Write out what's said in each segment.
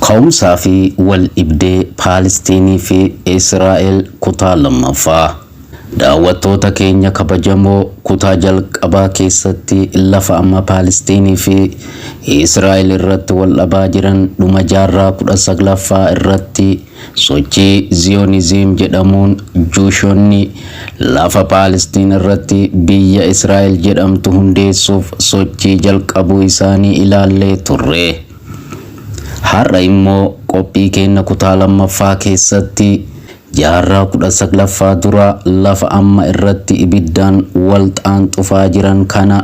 Ka'umsaa fi wal dhibdee Paalestiinii fi Israa'el kutaa lammaffaa. Daawwattoota keenya kabajamoo kutaa jalqabaa keessatti lafa amma Paalestiinii fi Israa'el irratti wal dhabaa jiran dhuma jaarraa 19ffaa irratti sochii Ziyonizim jedhamuun Juushonni lafa Paalestiin irratti biyya Israa'el jedhamtu hundeessuuf sochii jalqabuu isaanii ilaallee turre. Har'a immoo qophii keenya kutaa lammaffaa keessatti jaarraa 19ffaa dura lafa amma irratti ibiddaan wal xaanxufaa jiran kana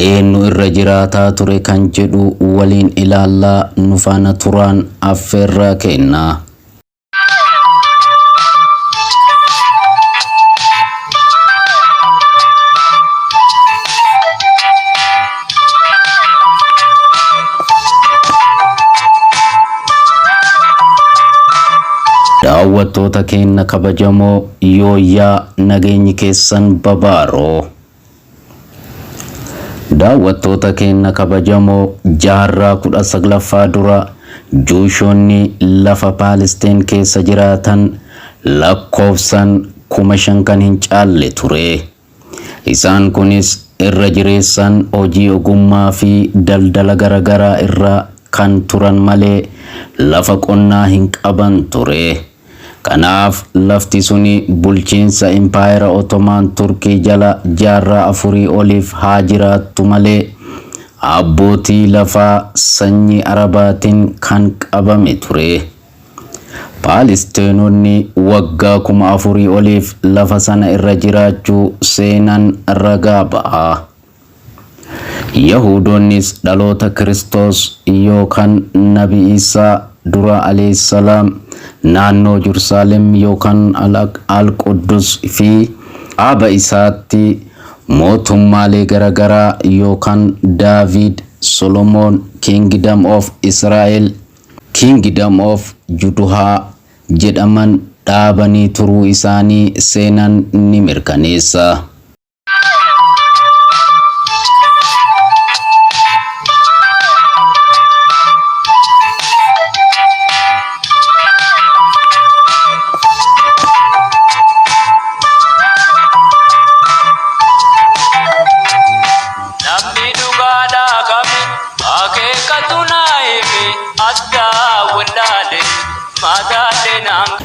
eenyu irra jiraataa ture kan jedhu waliin ilaallaa nu faana turaan affeerraa kenna. Daawwattoota keenya kabajamoo yooyyaa nageenyi keessan babaaroo. Daawwattoota keenya kabajamoo jaarraa 19ffaa dura Juushonni lafa Paalestiin keessa jiraatan lakkoofsan 5,000 kan hin caalle ture. Isaan kunis irra jireessan hojii ogummaa fi daldala garagaraa irraa kan turan malee lafa qonnaa hin qaban ture. Kanaaf lafti suni bulchiinsa Impaayera Otomaan Turkii jala jaarraa 4 oliif haa jiraattu malee abbootii lafaa sanyii Arabaatiin kan qabame ture. Paalestinoonni waggaa 4,000 oliif lafa sana irra jiraachuu seenan ragaa ba'a. Yahudoonnis dhaloota Kiristoos yookaan Nabi Isaa dura alayhi salaam naannoo Yerusaalem yookaan Al-Quddus fi aaba isaatti mootummaalee garagaraa yookaan David, Solomon, Kingdom of Israel, Kingdom of Judah jedhaman dhaabanii turuu isaanii seenan ni mirkaneessa.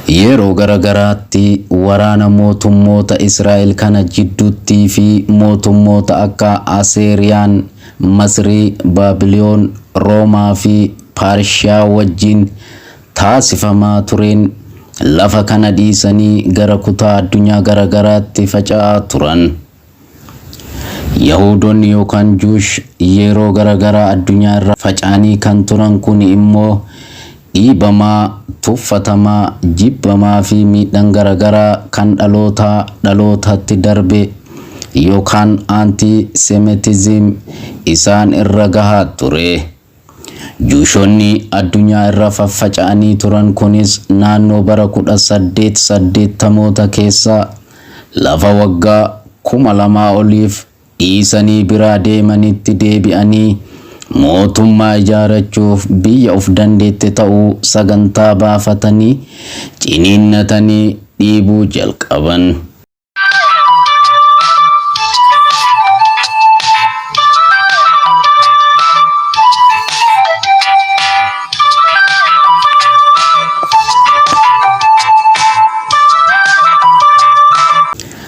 Yeroo garagaraatti waraana mootummoota Israa'el kana jidduutti fi mootummoota akka Aseeriyaan, Masrii, Baabiloon, Roomaa fi Paarshiyaa wajjin taasifamaa tureen lafa kana dhiisanii gara kutaa addunyaa garagaraatti faca'aa turan. Yahudoonni yookaan Juush yeroo garagaraa addunyaa irra faca'anii kan turan kun immoo dhiibamaa, tuffatamaa, jibbamaa fi miidhaan garagaraa kan dhalootatti darbe yookaan anti-Semitizim isaan irra gahaa ture. Juushonni addunyaa irra faffaca'anii turan kunis naannoo bara 1880moota keessa lafa waggaa 2,000 oliif dhiisanii biraa deemanitti deebi'anii mootummaa ijaarachuuf biyya of dandeette ta'uu sagantaa baafatanii ciniinnatanii dhiibuu jalqaban.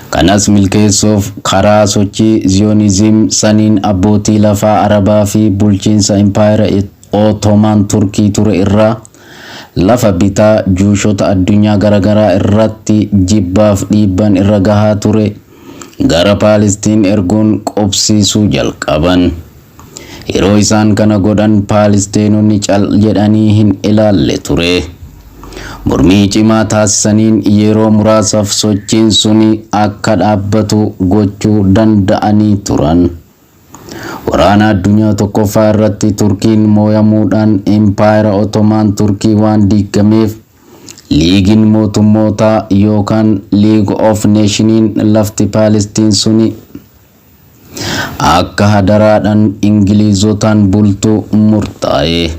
Kanas milkeessuuf karaa sochii Ziyonizim saniin abbootii lafaa Arabaa fi bulchiinsa Impaayera Otomaan Turkii ture irraa lafa bitaa Juushota addunyaa garagaraa irratti jibbaaf dhiibban irra gahaa ture gara Paalestiin erguun qobsiisuu jalqaban. Yeroo isaan kana godhan Paalestinoonni cal jedhanii hin ilaalle ture. Mormii cimaa taasisaniin yeroo muraasaaf sochiin suni akka dhaabbatu gochuu danda'anii turan. Waraana addunyaa tokkoffaa irratti Turkiin moo'amuudhaan Impaayera Otomaan Turkii waan diigameef liigiin mootummootaa yookaan League of Nations lafti Paalestiin suni akka hadaraadhaan Ingilizotaan bultu murtaa'e.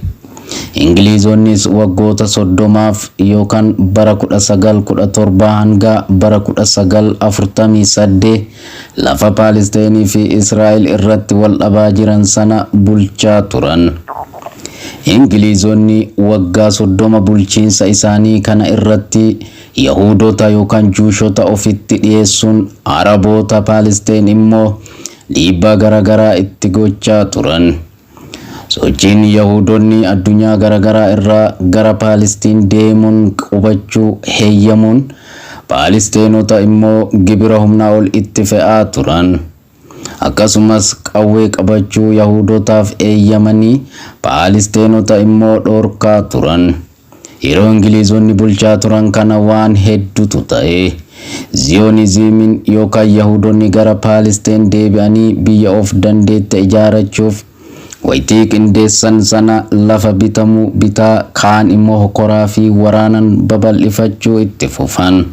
Ingilizonnis waggoota 30 yookaan bara 1917 hanga bara 1948 lafa Palestine fi Israa'el irratti wal dhabaa jiran sana bulchaa turan. Ingilizonni waggaa 30 bulchiinsa isaanii kana irratti Yahudota yookaan Juushota ofitti dhiyeessuun Araboota Palestine immoo dhiibbaa garaagaraa itti gochaa turan. Sochiin Yahudonni addunyaa garaagaraa irraa gara Palestine deemuun qubachuu heeyyamuun Palestinoota immoo gibira humnaa ol itti fe'aa turan. Akkasumas qawwee qabachuu Yahudotaaf eeyyamanii Palestinoota immoo dhorkaa turan. Yeroo Ingilizonni bulchaa turan kana waan hedduutu ta'e. Zionizimiin yookaan Yahudonni gara Palestine deebi'anii biyya of dandeette ijaarachuuf waytii qindeessan sana lafa bitamuu bitaa kaan immoo hokoraa fi waraanan babal'ifachuu itti fufan.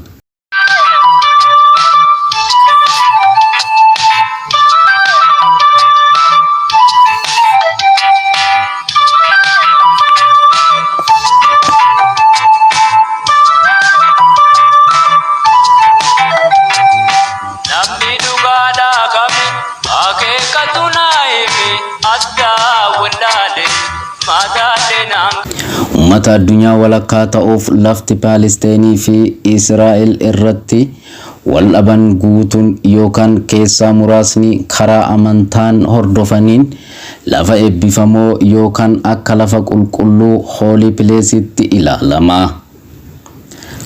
Ummata addunyaa walakkaa ta'uuf lafti Palestine fi Israa'el irratti wal dhaban guutuun yookaan keessaa muraasni karaa amantaan hordofaniin lafa eebbifamoo yookaan akka lafa qulqulluu holy place'itti ilaalama.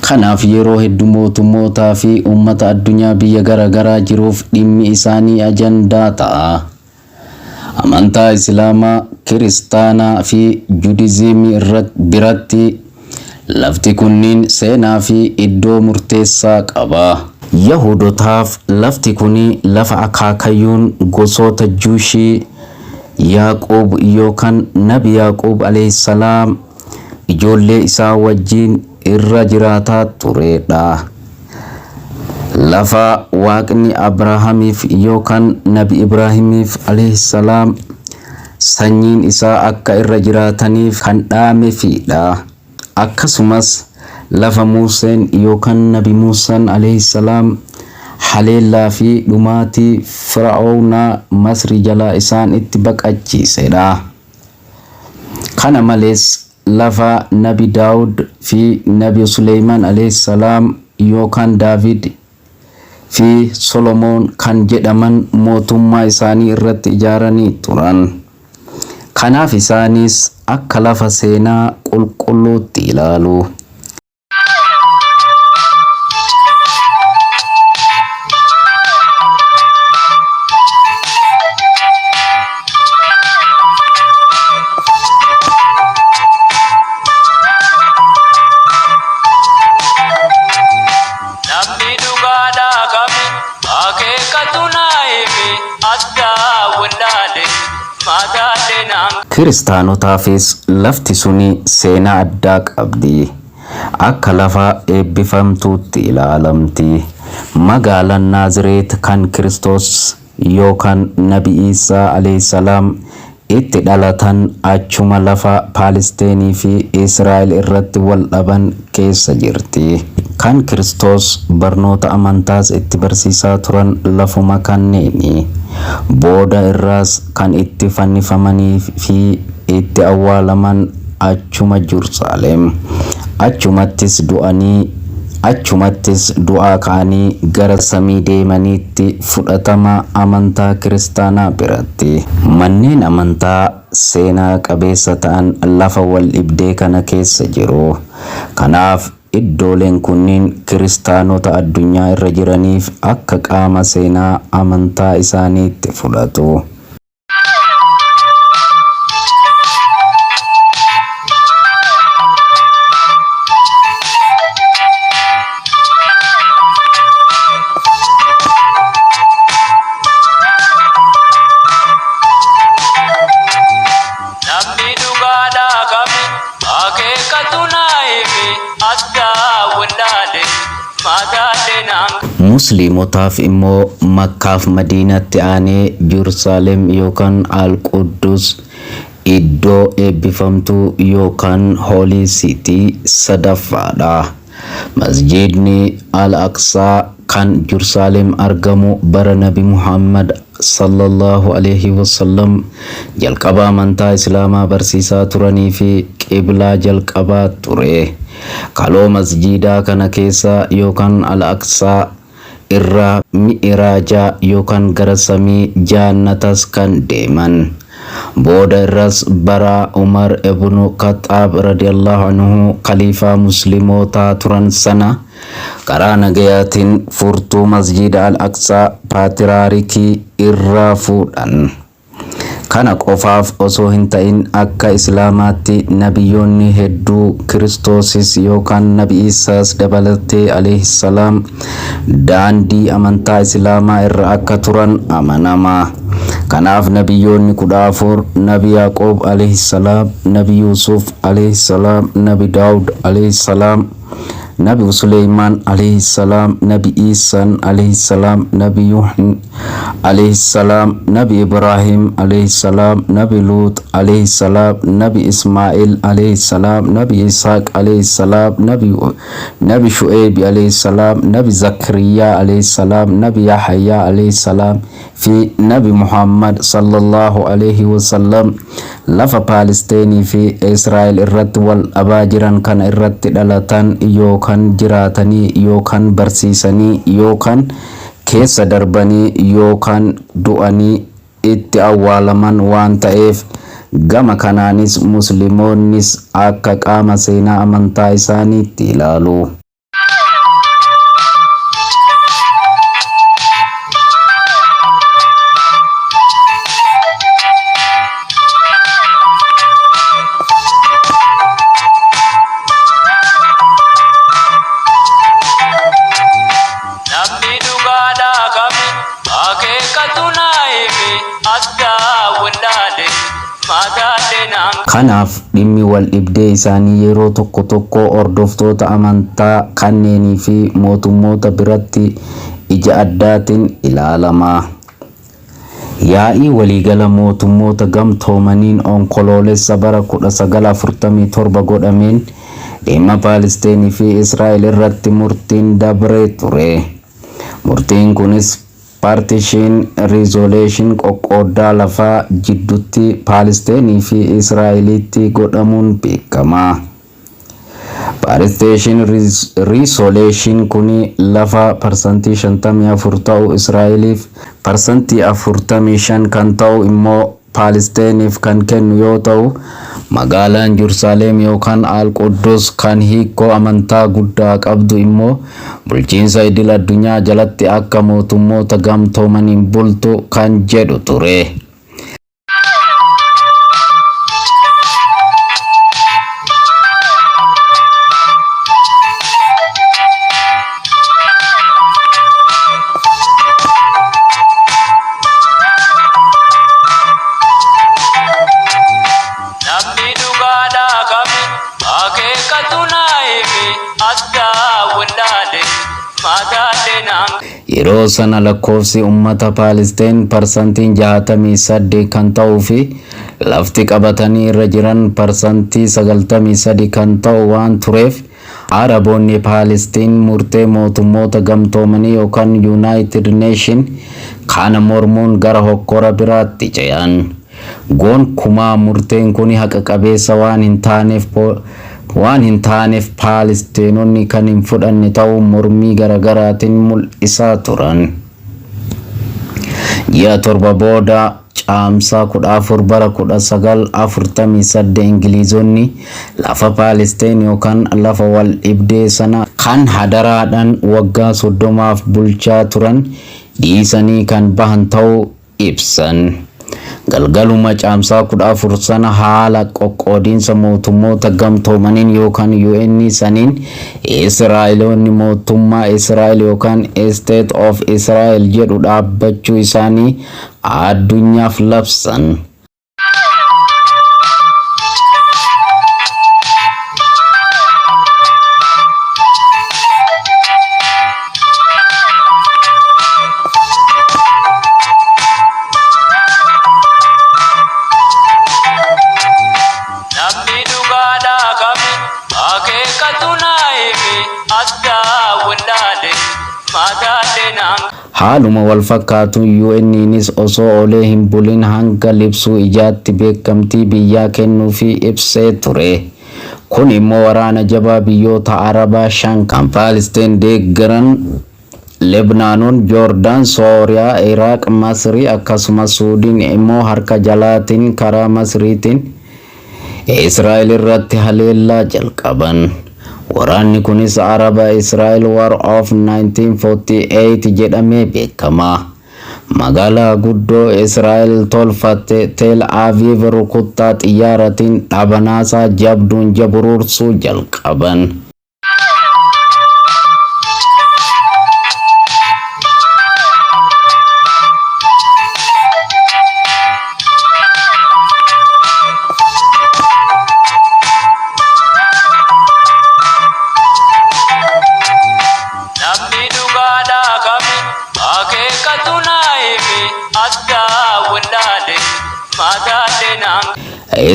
Kanaaf yeroo hedduu mootummootaa fi ummata addunyaa biyya garaagaraa jiruuf dhimmi isaanii ajandaa ta'a. Amantaa Islaamaa, Kiristaanaa fi Juudizimii biratti lafti kunniin seenaa fi iddoo murteessaa qaba. Yahudotaaf lafti kuni lafa akaakayyuun gosoota Juushii Yaaqoob yookaan Nabi Yaaqoob alayhisalaam ijoollee isaa wajjin irra jiraataa turedha. Lafa Waaqni Abrahaamiif yookaan Nabi Ibraahimiif alayhisalaam sanyiin isaa akka irra jiraataniif kan dhaameefidha. Akkasumas lafa Museen yookaan Nabi Musaan alayhisalaam haleellaa fi dhumaatii Fir'aawnaa Masri jalaa isaan itti baqachiisedha. Kana malees lafa Nabi Daawud fi Nabi Suleymaan alayhisalaam yookaan David fi Solomoon kan jedhaman mootummaa isaanii irratti ijaaranii turan. Kanaaf isaanis akka lafa seenaa qulqulluutti ilaalu. Kiristaanotaafis lafti suni seenaa addaa qabdi. Akka lafa eebbifamtuutti ilaalamti. Magaalaan Naazireet kan Kiristoos yookaan Nabi Isaa alayhisalaam itti dhalatan achuma lafa Palestine fi Israa'el irratti wal dhaban keessa jirti. Kan Kiristoos barnoota amantaas itti barsiisaa turan lafuma kanneeni. Booda irraas kan itti fannifamanii fi itti awwaalaman achuma Yerusaalem. Achumattis du'aa ka'anii gara samii deemaniitti fudhatama amantaa kiristaanaa biratti. Manneen amantaa seenaa qabeessa ta'an lafa wal dhibdee kana keessa jiru. Kanaaf iddooleen kunniin kiristaanota addunyaa irra jiraniif akka qaama seenaa amantaa isaaniitti fudhatu. Musliimotaaf immoo Makkaaf Madiinaatti aanee Yerusaalem yookaan Al-Quddus iddoo eebbifamtuu yookaan hoolii siitii sadaffaadha. Masjidni Al-Aqsaa kan Jerusalem argamu bara Nabi Muhammad sallallahu alaihi wasallam jalqaba amantaa Islaamaa barsiisaa turanii fi qiblaa jalqabaa ture. Kaloo masjidaa kana keessa yookaan Al-Aqsaa irraa mi'raajaa yookaan gara samii jannatas kan deeman. Booda irras bara Umar ibn Khattab radhiyallahu anhu khalifaa muslimootaa turan sana karaa nagayaatiin furtuu masjida Al-Aqsaa paatiraarikii irraa fuudhan. Kana qofaaf osoo hin ta'in akka Islaamaatti nabiyyoonni hedduu Kiristoosis yookaan Nabi Isaas dabalatee alayhi salaam daandii amantaa Islaamaa irra akka turan amanama. Kanaaf nabiyyoonni 14 Nabi Yaaqoob alayhi salaam, Nabi Yusuf alayhi salaam, Nabi Daawud alayhi salaam, Nabi Sulaiman alayhi salam, Nabi Isa alayhi salam, Nabi Yuhan alayhi salam, Nabi Ibrahim alayhi salam, Nabi Lut alayhi salam, Nabi Ismail alayhi salam, Nabi Ishaq alayhi salam, Nabi Shu'aib alayhi salam, Nabi Zakaria alayhi salam, Nabi Yahya alayhi salam, fi Nabi Muhammad sallallahu alayhi wasallam lafa Palestine fi Israel irratti wal dhabaa jiran kana irratti dhalatan yookaan jiraatanii yookaan barsiisanii yookaan keessa darbanii yookaan du'anii itti awwaalaman waan ta'eef gama kanaanis musliimoonnis akka qaama seenaa amantaa isaaniitti ilaalu. Kanaaf dhimmi wal dhibdee isaanii yeroo tokko tokko hordoftoota amantaa kanneenii fi mootummoota biratti ija addaatiin ilaalama. Yaa'ii waliigala mootummoota gamtoomaniin onkoloolessa bara 1947 godhameen dhimma Palestine fi Israa'el irratti murtiin dabree ture. Murtiin kunis Partition Resolution qoqqooddaa lafaa jidduutti Palestine fi Israa'elitti godhamuun beekama. Partition Resolution kuni lafa parsantii 54 ta'u Israa'eliif parsantii 45 kan ta'u immoo Palestiniif kan kennu yoo ta'u magaalaan Jerusalem yookaan Al-Quddus kan hiikoo amantaa guddaa qabdu immoo bulchiinsa idil addunyaa jalatti akka mootummoota gamtoomaniin bultu kan jedhu ture. Yeroo sana lakkoofsi ummata Palestine parsantiin 68 kan ta'uu fi lafti qabatanii irra jiran parsantii 93 kan ta'u waan tureef Araboonni Palestine murtee mootummoota gamtoomanii yookaan United Nation kana mormuun gara hokkora biraatti ce'an. Gonkumaa murteen kuni haqa qabeessa waan hin taaneef Palestinoonni kan hin fudhanne ta'uu mormii garagaraatiin mul'isaa turan. Ji'a torba booda caamsaa 14 bara 1948 Ingilizonni lafa Palestine yookaan lafa wal dhibdee sana kan hadaraadhaan waggaa 30 bulchaa turan dhiisanii kan bahan ta'uu ibsan. Galgaluma caamsaa 14 sana haala qoqqoodiinsa mootummoota gamtoomaniin yookaan UN saniin Israa'eloonni mootummaa Israa'el yookaan State of Israel jedhu dhaabbachuu isaanii addunyaaf labsan. Haaluma wal fakkaatu UN'nis osoo olee hin bulin hanga libsuu ijaatti beekamtii biyyaa kennuufii ibsee ture. Kun immoo waraana jabaa biyyoota Arabaa 5 kan Palestiin deeggaran Lebanon, Jordan, Sooriyaa, Iraq, Masrii akkasumas Suudiin immoo harka jalaatiin karaa Masriitiin Israa'el irratti haleellaa jalqaban. Waraanni kunis Araba-Israel War of 1948 jedhamee beekama. Magaalaa guddoo Israa'el tolfatte Tel Aviv rukuttaa xiyyaaratiin dhabanaasaa jabduun jaburuursuu jalqaban.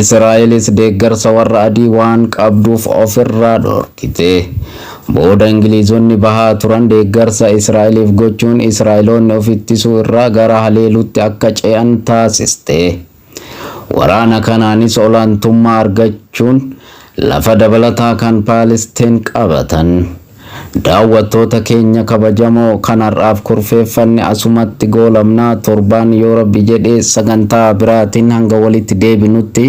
Israa'elis deeggarsa warra adii waan qabduuf ofirraa dhorkite. Booda Ingilizonni bahaa turan deeggarsa Israa'eliif gochuun Israa'eloonni of ittisuu irraa gara haleeluutti akka ce'an taasiste. Waraana kanaanis olaantummaa argachuun lafa dabalataa kan Palestiin qabatan. Daawwattoota keenya kabajamoo kanarraaf kurfeeffanne asumatti goolabnaa. Torbaan yoo Rabbi jedhee sagantaa biraatiin hanga walitti deebinutti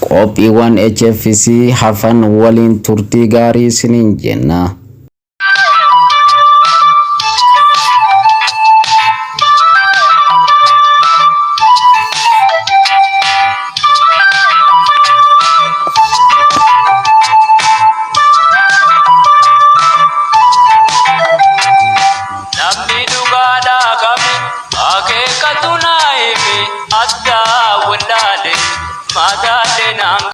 qophiiwwan HFC hafan waliin turtii gaarii isiniin jenna.